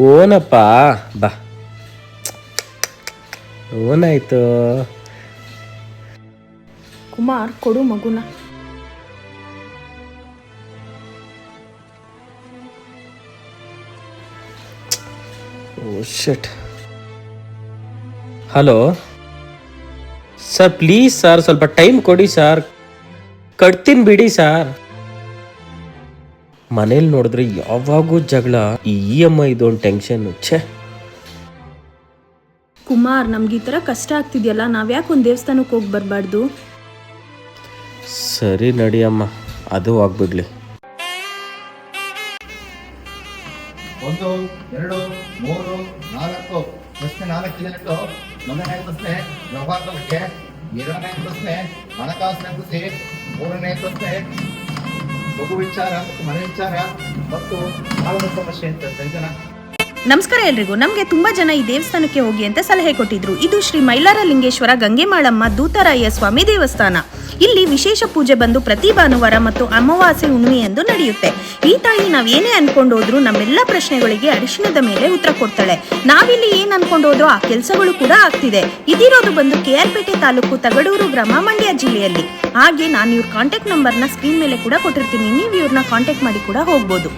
ಓನಪ್ಪ ಬಾ. ಓನಾಯ್ತು. ಕುಮಾರ್ ಕೊಡು ಮಗುನ. ಓ ಶಿಟ್. ಹಲೋ ಸರ್, ಪ್ಲೀಸ್ ಸರ್, ಸ್ವಲ್ಪ ಟೈಮ್ ಕೊಡಿ ಸರ್, ಕಟ್ತೀನಿ ಬಿಡಿ ಸರ್. ಮನೇಲಿ ನೋಡಿದ್ರೆ ಯಾವಾಗೂ ಜಗಳ, ಈ EMI ಇದೊಂದು ಟೆನ್ಷನ್. ಛೇ. ಕುಮಾರ್, ನಮ್ಗೆ ಈ ಥರ ಕಷ್ಟ ಆಗ್ತಿದೆಯಲ್ಲ, ನಾವ್ಯಾಕೆ ಒಂದು ದೇವಸ್ಥಾನಕ್ಕೆ ಹೋಗಿ ಬರಬಾರ್ದು? ಸರಿ ನಡಿಯಮ್ಮ, ಅದು ಆಗ್ಬಿಡ್ಲಿ. 1 2 3 4 ಪ್ರಶ್ನೆ 4 ಜನಟ್ಟು. ಮೊದಲನೇ ಪ್ರಶ್ನೆ ವ್ಯವಹಾರದ ಬಗ್ಗೆ, ಎರಡನೇ ಪ್ರಶ್ನೆ ಹಣಕಾಸಿನ ಕೃಷಿ, ಮೂರನೇ ಪ್ರಶ್ನೆ ಮಗು ವಿಚಾರ ಮತ್ತು ಮನೆ ವಿಚಾರ ಮತ್ತು ಆರೋಗ್ಯ ಸಮಸ್ಯೆ ಅಂತ ಜನ. ನಮಸ್ಕಾರ ಎಲ್ರಿಗೂ. ನಮಗೆ ತುಂಬ ಜನ ಈ ದೇವಸ್ಥಾನಕ್ಕೆ ಹೋಗಿ ಅಂತ ಸಲಹೆ ಕೊಟ್ಟಿದ್ರು. ಇದು ಶ್ರೀ ಮೈಲಾರ ಲಿಂಗೇಶ್ವರ ಗಂಗೆಮಾಳಮ್ಮ ದೂತರಾಯ ಸ್ವಾಮಿ ದೇವಸ್ಥಾನ. ಇಲ್ಲಿ ವಿಶೇಷ ಪೂಜೆ ಬಂದು ಪ್ರತಿ ಭಾನುವಾರ ಮತ್ತು ಅಮಾವಾಸ್ಯೆ ಹುಣ್ಣಿಮೆಯಂದು ನಡೆಯುತ್ತೆ. ಈ ತಾಯಿ ನಾವ್ ಏನೇ ಅನ್ಕೊಂಡು ಹೋದ್ರು ನಮ್ಮೆಲ್ಲ ಪ್ರಶ್ನೆಗಳಿಗೆ ಅರಿಶಿಣದ ಮೇಲೆ ಉತ್ತರ ಕೊಡ್ತಾಳೆ. ನಾವಿಲ್ಲಿ ಏನ್ ಅನ್ಕೊಂಡು ಹೋದ್ರೋ ಆ ಕೆಲಸಗಳು ಕೂಡ ಆಗ್ತಿದೆ. ಇದಿರೋದು ಬಂದು KR ಪೇಟೆ ತಾಲೂಕು ತಗಡೂರು ಗ್ರಾಮ, ಮಂಡ್ಯ ಜಿಲ್ಲೆಯಲ್ಲಿ. ಹಾಗೆ ನಾನು ಇವ್ರ ಕಾಂಟ್ಯಾಕ್ಟ್ ನಂಬರ್ನ ಸ್ಕ್ರೀನ್ ಮೇಲೆ ಕೂಡ ಕೊಟ್ಟಿರ್ತೀನಿ. ನೀವು ಇವ್ರನ್ನ ಕಾಂಟ್ಯಾಕ್ಟ್ ಮಾಡಿ ಕೂಡ ಹೋಗ್ಬೋದು.